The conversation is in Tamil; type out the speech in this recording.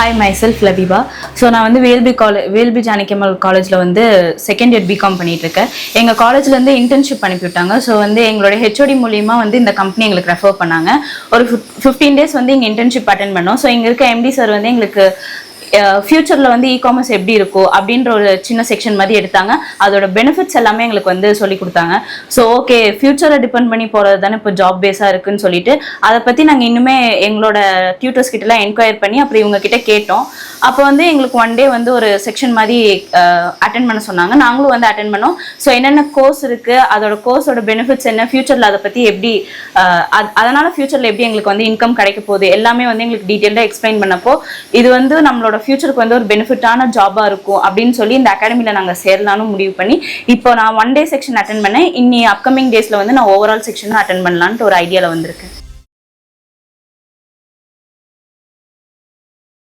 Hi, myself Labiba. So நான் வந்து வேல்பி ஜானகிமல் காலேஜ்ல வந்து செகண்ட் இயர் பிகாம் பண்ணிட்டு இருக்கேன். எங்க காலேஜ்ல இருந்து இன்டர்ன்ஷிப் அனுப்பி விட்டாங்க. ஸோ வந்து எங்களோட ஹெச்ஓடி மூலியமா வந்து இந்த கம்பெனி எங்களுக்கு ரெஃபர் பண்ணாங்க. ஒரு 15 டேஸ் வந்து இங்கே இன்டர்ன்ஷிப் அட்டென்ட் பண்ணோம். ஸோ இங்க இருக்க எம்டி சார் வந்து எங்களுக்கு ஃபியூச்சர்ல வந்து இ-காமர்ஸ் எப்படி இருக்கும் அப்படின்ற ஒரு சின்ன செக்ஷன் மாதிரி எடுத்தாங்க. அதோட பெனிஃபிட்ஸ் எல்லாமே எங்களுக்கு வந்து சொல்லி கொடுத்தாங்க. ஸோ ஓகே, ஃபியூச்சரை டிபெண்ட் பண்ணி போறது தானே இப்போ ஜாப் பேஸா இருக்குன்னு சொல்லிட்டு அதை பத்தி நாங்கள் இன்னுமே எங்களோட டியூட்டர்ஸ் கிட்டலாம் என்கொயர் பண்ணி அப்புறம் இவங்க கிட்ட கேட்டோம். அப்போ வந்து எங்களுக்கு ஒன் டே வந்து ஒரு செக்ஷன் மாதிரி அட்டென்ட் பண்ண சொன்னாங்க. நாங்களும் வந்து அட்டென்ட் பண்ணோம். ஸோ என்னென்ன கோர்ஸ் இருக்கு, அதோட கோர்ஸோட பெனிஃபிட்ஸ் என்ன, ஃபியூச்சர்ல அதை பத்தி எப்படி அதனால ஃபியூச்சர்ல எப்படி எங்களுக்கு வந்து இன்கம் கிடைக்க போகுது எல்லாமே வந்து எங்களுக்கு டீட்டெயிலாக எக்ஸ்பிளைன் பண்ணப்போ இது வந்து நம்மளோட ஃபியூச்சருக்கு வந்து ஒரு பெனிஃபிட்டான ஜாபா இருக்கும் அப்படின்னு சொல்லி இந்த அகாடமில நாங்கள் சேரலாம்னு முடிவு பண்ணி இப்போ நான் ஒன் டே செக்ஷன் அட்டென்ட் பண்ணேன். இன்னி அப்கமிங் டேஸ்ல வந்து நான் ஓவரால் செக்ஷனும் அட்டென்ட் பண்ணலான்ட்டு ஒரு ஐடியாவில் வந்திருக்கேன்.